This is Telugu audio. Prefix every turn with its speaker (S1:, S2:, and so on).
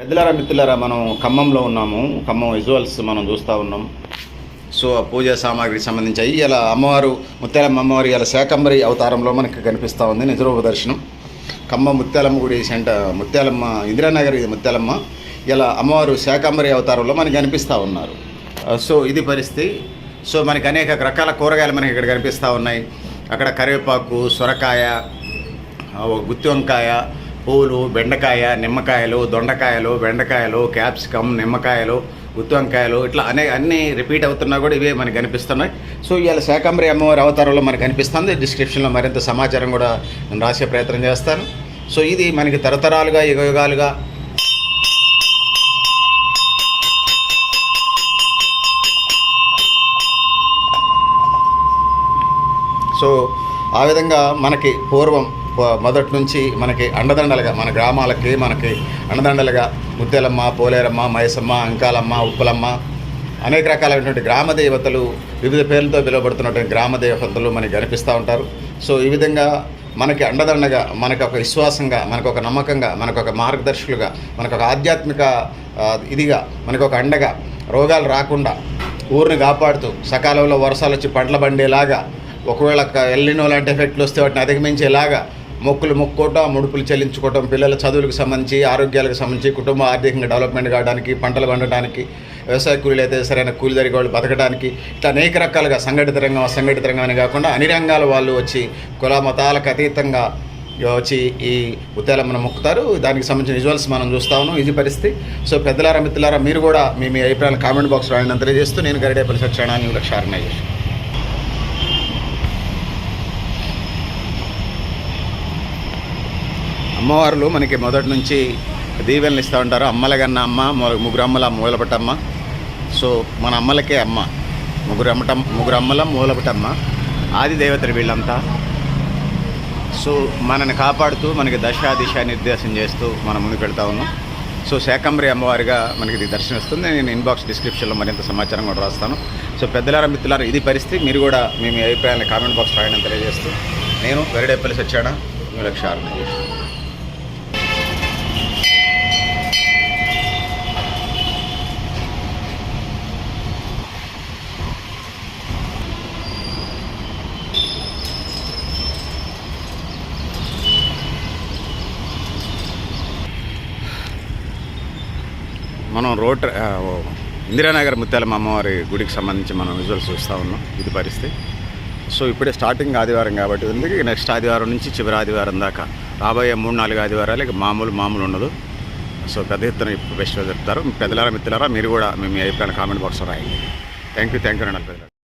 S1: పెద్దలారా మిత్రులారా, మనం ఖమ్మంలో ఉన్నాము. ఖమ్మం విజువల్స్ మనం చూస్తూ ఉన్నాం. సో ఆ పూజా సామాగ్రికి సంబంధించి ఇలా అమ్మవారు ముత్యాలమ్మ అమ్మవారి ఇలా శాకంబరి అవతారంలో మనకి కనిపిస్తూ ఉంది. నిజరూప దర్శనం ఖమ్మం ముత్యాలమ్మ గుడి ముత్యాలమ్మ ఇందిరానగర్ ముత్యాలమ్మ ఇలా అమ్మవారు శాకంబరి అవతారంలో మనకి కనిపిస్తూ ఉన్నారు. సో ఇది పరిస్థితి. సో మనకి అనేక రకాల కూరగాయలు మనకి ఇక్కడ కనిపిస్తూ ఉన్నాయి. అక్కడ కరివేపాకు, సొరకాయ, గుత్తి వంకాయ, పూలు, బెండకాయ, నిమ్మకాయలు, దొండకాయలు, బెండకాయలు, క్యాప్సికమ్, నిమ్మకాయలు, గుత్తి వంకాయలు, ఇట్లా అన్నీ రిపీట్ అవుతున్నా కూడా ఇవే మనకు కనిపిస్తున్నాయి. సో ఇవాళ శాకంబరి అమ్మవారి అవతారంలో మనకు కనిపిస్తుంది. డిస్క్రిప్షన్లో మరింత సమాచారం కూడా నేను రాసే ప్రయత్నం చేస్తాను. సో ఇది మనకి తరతరాలుగా యుగాలుగా సో ఆ విధంగా మనకి పూర్వం మొదటి నుంచి మనకి అండదండలుగా మన గ్రామాలకి మనకి అండదండలుగా ముత్యాలమ్మ, పోలేరమ్మ, మైసమ్మ, అంకాలమ్మ, ఉప్పలమ్మ అనేక రకాలైనటువంటి గ్రామ దేవతలు వివిధ పేర్లతో పిలువబడుతున్నటువంటి గ్రామ దేవతలు మనకి కనిపిస్తూ ఉంటారు. సో ఈ విధంగా మనకి అండదండగా, మనకు ఒక విశ్వాసంగా, మనకు ఒక నమ్మకంగా, మనకు ఒక మార్గదర్శకులుగా, మనకు ఒక ఆధ్యాత్మిక ఇదిగా, మనకు ఒక అండగా, రోగాలు రాకుండా ఊరిని కాపాడుతూ సకాలంలో వర్షాలు వచ్చి పంటలు పండేలాగా, ఒకవేళ ఎల్లినో లాంటి ఎఫెక్ట్లు వస్తే వాటిని అధిగమించేలాగా మొక్కులు మొక్కుకోవటం, ముడుపులు చెల్లించుకోవటం, పిల్లల చదువులకు సంబంధించి, ఆరోగ్యాలకు సంబంధించి, కుటుంబ ఆర్థికంగా డెవలప్మెంట్ కావడానికి, పంటలు పండడానికి, వ్యవసాయ కూలీలు అయితే సరైన కూలి జరిగే వాళ్ళు బతకడానికి, ఇట్లా అనేక రకాలుగా సంఘటిత రంగం అని కాకుండా అన్ని రంగాల వాళ్ళు వచ్చి కుల మతాలకు అతీతంగా వచ్చి ఈ ముత్యాలమ్మను మొక్కుతారు. దానికి సంబంధించిన విజువల్స్ మనం చూస్తా ఉన్నాం. ఇది పరిస్థితి. సో పెద్దలారా మిత్రులారా, మీరు కూడా మీ అభిప్రాయాలు కామెంట్ బాక్స్లో రాయడం తెలియజేస్తూ నేను గరిడేపల్లి సత్యనారాయణ ఆర్గనైజేషన్. అమ్మవార్లు మనకి మొదటి నుంచి దీవెనలు ఇస్తూ ఉంటారు. అమ్మలగన్న అమ్మ, ముగ్గురు అమ్మల మూలపటమ్మ. సో మన అమ్మలకే అమ్మ, ముగ్గురు అమ్మల మూలపటమ్మ, ఆది దేవతలు వీళ్ళంతా. సో మనని కాపాడుతూ మనకి దిశ నిర్దేశం చేస్తూ మనం ముందుకు వెళ్తూ ఉన్నాం. సో శాకంబరి అమ్మవారిగా మనకి ఇది దర్శనమిస్తుంది. నేను ఇన్బాక్స్ డిస్క్రిప్షన్లో మరింత సమాచారం కూడా రాస్తాను. సో పెద్దలారా మిత్రులారా, ఇది పరిస్థితి. మీరు కూడా మీ అభిప్రాయాన్ని కామెంట్ బాక్స్ రాయడం తెలియజేస్తూ నేను గరిడేపల్లి సత్యనారాయణ ఆర్గనైజేషన్. మనం ఇందిరానగర్ ముత్యాలమ్మ అమ్మవారి గుడికి సంబంధించి మనం విజువల్స్ చూస్తూ ఉన్నాం. ఇది పరిస్థితి. సో ఇప్పుడే స్టార్టింగ్ ఆదివారం కాబట్టి ఉంది. నెక్స్ట్ ఆదివారం నుంచి చివరి ఆదివారం దాకా రాబోయే 3-4 ఆదివారాలు ఇక మామూలు ఉండదు. సో పెద్ద ఎత్తున ఫెస్టివల్ జరుపుతారు. పెద్దలారా మిత్రులారా, మీరు కూడా మీ అభిప్రాయాన్ని కామెంట్ బాక్స్లో రాయండి. థ్యాంక్ యూ అండి పెద్దలారా.